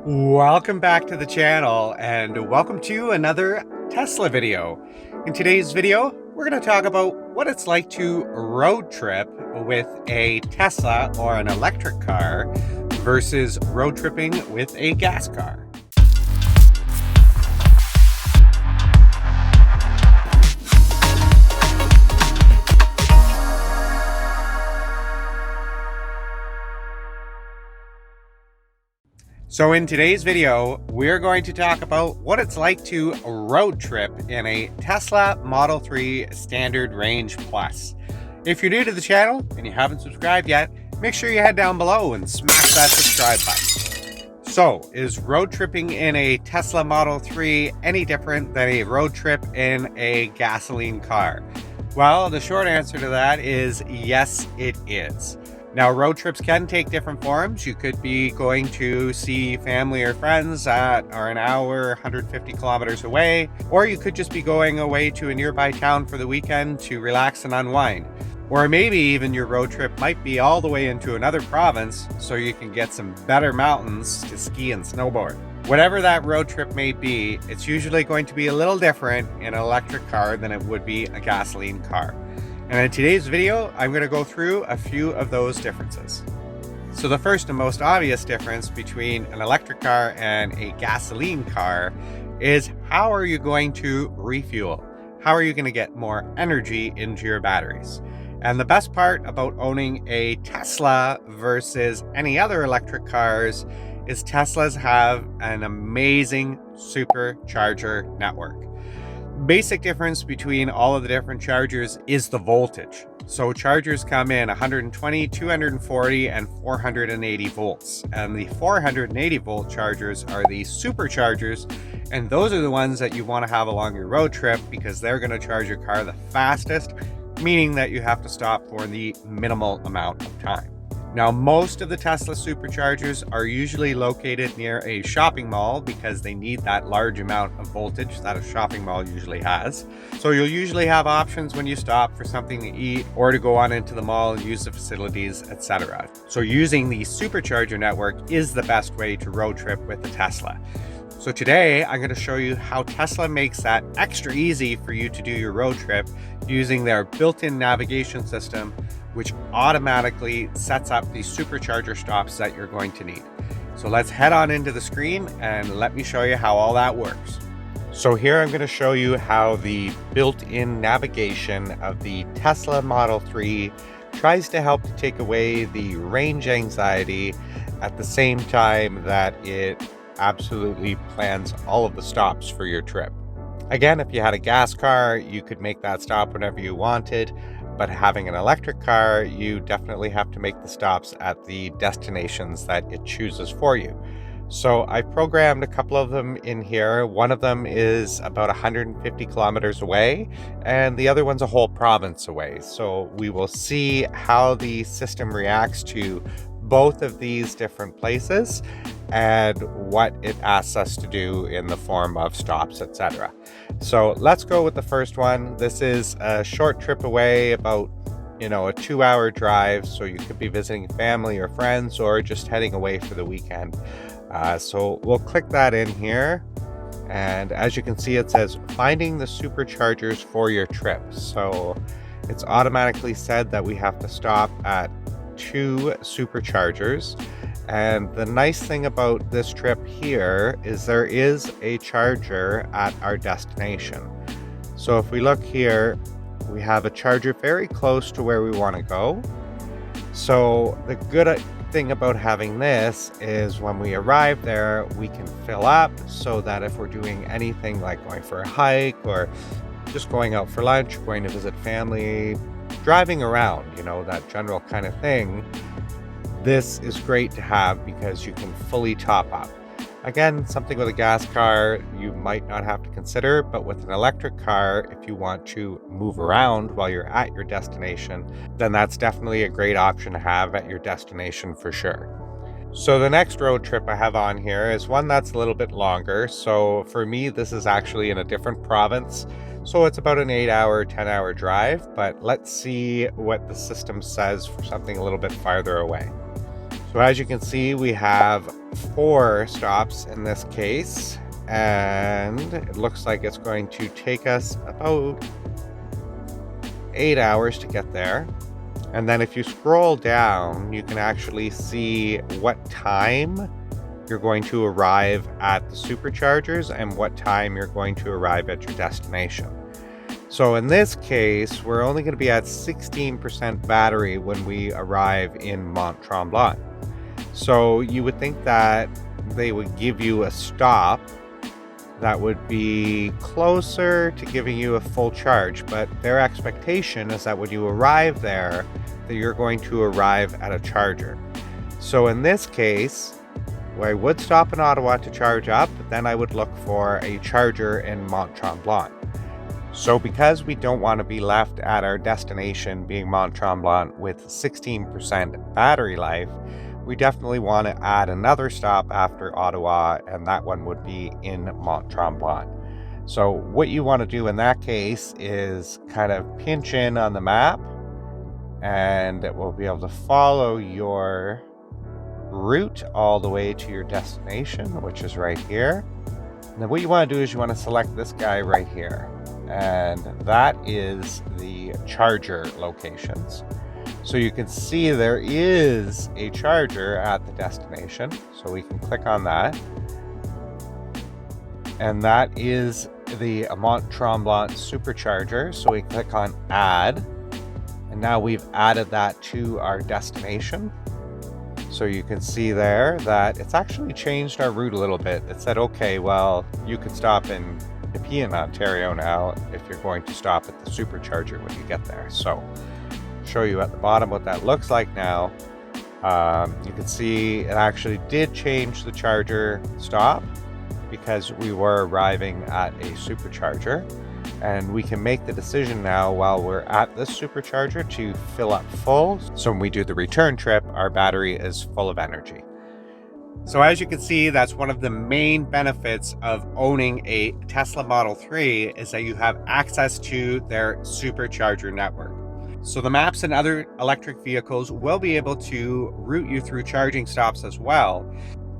Welcome back to the channel and welcome to another Tesla video. In today's video, we're going to talk about what it's like to road trip with a Tesla or an electric car versus road tripping with a gas car. So in today's video, we're going to talk about what it's like to road trip in a Tesla Model 3 Standard Range Plus. If you're new to the channel and you haven't subscribed yet, make sure you head down below and smash that subscribe button. So, is road tripping in a Tesla Model 3 any different than a road trip in a gasoline car? Well, the short answer to that is yes, it is. Now, road trips can take different forms. You could be going to see family or friends that are an hour, 150 kilometers away, or you could just be going away to a nearby town for the weekend to relax and unwind. Or maybe even your road trip might be all the way into another province so you can get some better mountains to ski and snowboard. Whatever that road trip may be, it's usually going to be a little different in an electric car than it would be a gasoline car. And in today's video, I'm going to go through a few of those differences. So the first and most obvious difference between an electric car and a gasoline car is how are you going to refuel? How are you going to get more energy into your batteries? And the best part about owning a Tesla versus any other electric cars is Teslas have an amazing supercharger network. Basic difference between all of the different chargers is the voltage. So chargers come in 120, 240, and 480 volts. And the 480 volt chargers are the superchargers, and those are the ones that you want to have along your road trip because they're going to charge your car the fastest, meaning that you have to stop for the minimal amount of time. Now, most of the Tesla superchargers are usually located near a shopping mall because they need that large amount of voltage that a shopping mall usually has. So you'll usually have options when you stop for something to eat or to go on into the mall and use the facilities, etc. So using the supercharger network is the best way to road trip with the Tesla. So today I'm going to show you how Tesla makes that extra easy for you to do your road trip using their built-in navigation system, which automatically sets up the supercharger stops that you're going to need. So let's head on into the screen and let me show you how all that works. So here I'm going to show you how the built-in navigation of the Tesla Model 3 tries to help to take away the range anxiety at the same time that it absolutely plans all of the stops for your trip. Again, if you had a gas car, you could make that stop whenever you wanted. But having an electric car, you definitely have to make the stops at the destinations that it chooses for you. So I programmed a couple of them in here. One of them is about 150 kilometers away, and the other one's a whole province away. So we will see how the system reacts to both of these different places and what it asks us to do in the form of stops, etc. So let's go with the first one. This is a short trip away, about a 2-hour drive. So you could be visiting family or friends or just heading away for the weekend. So we'll click that in here. And as you can see, it says finding the superchargers for your trip. So it's automatically said that we have to stop at 2 superchargers. And the nice thing about this trip here is there is a charger at our destination. So if we look here, we have a charger very close to where we want to go. So the good thing about having this is when we arrive there, we can fill up so that if we're doing anything like going for a hike or just going out for lunch, going to visit family, driving around, that general kind of thing, this is great to have because you can fully top up. Again, something with a gas car you might not have to consider, but with an electric car, if you want to move around while you're at your destination, then that's definitely a great option to have at your destination for sure. So the next road trip I have on here is one that's a little bit longer. So for me, this is actually in a different province. So it's about an 8-hour, 10-hour drive, but let's see what the system says for something a little bit farther away. So as you can see, we have 4 stops in this case, and it looks like it's going to take us about 8 hours to get there. And then if you scroll down, you can actually see what time you're going to arrive at the superchargers and what time you're going to arrive at your destination. So in this case, we're only going to be at 16% battery when we arrive in Mont Tremblant. So you would think that they would give you a stop that would be closer to giving you a full charge, but their expectation is that when you arrive there, that you're going to arrive at a charger. So in this case, I would stop in Ottawa to charge up, but then I would look for a charger in Mont Tremblant. So because we don't want to be left at our destination being Mont Tremblant with 16% battery life, we definitely want to add another stop after Ottawa, and that one would be in Mont Tremblant. So what you want to do in that case is kind of pinch in on the map, and it will be able to follow your route all the way to your destination, which is right here. And then what you want to do is you want to select this guy right here, and that is the charger locations. So you can see there is a charger at the destination, so we can click on that. And that is the Mont Tremblant supercharger, so we click on add. And now we've added that to our destination. So you can see there that it's actually changed our route a little bit. It said, okay, well, you could stop in Nepean, Ontario now if you're going to stop at the supercharger when you get there. So show you at the bottom what that looks like now. You can see it actually did change the charger stop because we were arriving at a supercharger, and we can make the decision now while we're at this supercharger to fill up full, so when we do the return trip our battery is full of energy. So as you can see, that's one of the main benefits of owning a Tesla Model 3 is that you have access to their supercharger network. So the maps and other electric vehicles will be able to route you through charging stops as well.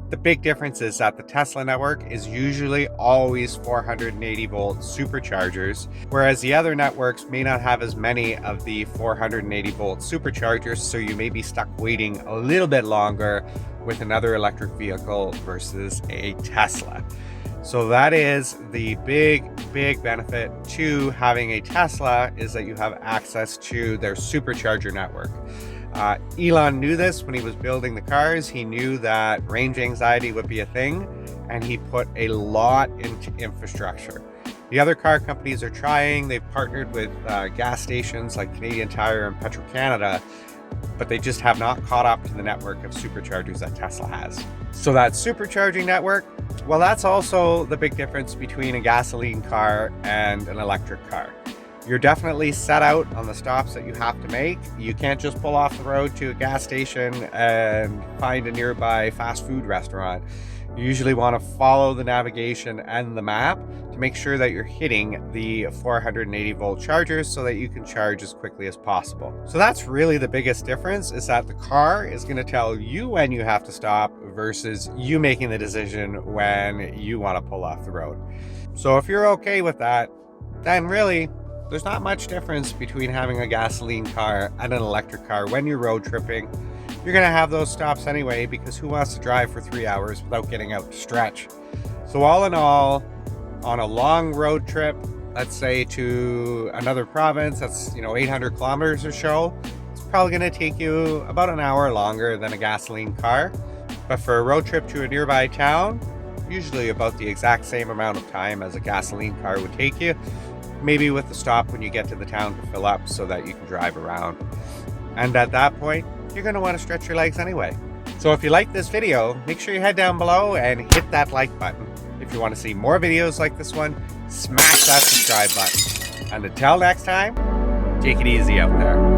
The big difference is that the Tesla network is usually always 480 volt superchargers, whereas the other networks may not have as many of the 480 volt superchargers, so you may be stuck waiting a little bit longer with another electric vehicle versus a Tesla. So that is the big benefit to having a Tesla, is that you have access to their supercharger network. Elon knew this when he was building the cars. He knew that range anxiety would be a thing, and he put a lot into infrastructure. The other car companies are trying. They've partnered with gas stations like Canadian Tire and Petro-Canada, but they just have not caught up to the network of superchargers that Tesla has. So that supercharging network, well, that's also the big difference between a gasoline car and an electric car. You're definitely set out on the stops that you have to make. You can't just pull off the road to a gas station and find a nearby fast food restaurant. You usually want to follow the navigation and the map to make sure that you're hitting the 480 volt chargers so that you can charge as quickly as possible. So that's really the biggest difference, is that the car is going to tell you when you have to stop versus you making the decision when you want to pull off the road. So if you're okay with that, then really there's not much difference between having a gasoline car and an electric car when you're road tripping. You're going to have those stops anyway, because who wants to drive for 3 hours without getting out to stretch? So all in all, on a long road trip, let's say to another province that's 800 kilometers or so, it's probably going to take you about an hour longer than a gasoline car. But for a road trip to a nearby town, usually about the exact same amount of time as a gasoline car would take you, maybe with the stop when you get to the town to fill up so that you can drive around. And at that point, you're going to want to stretch your legs anyway. So if you like this video, make sure you head down below and hit that like button. If you want to see more videos like this one, smash that subscribe button. And until next time, take it easy out there.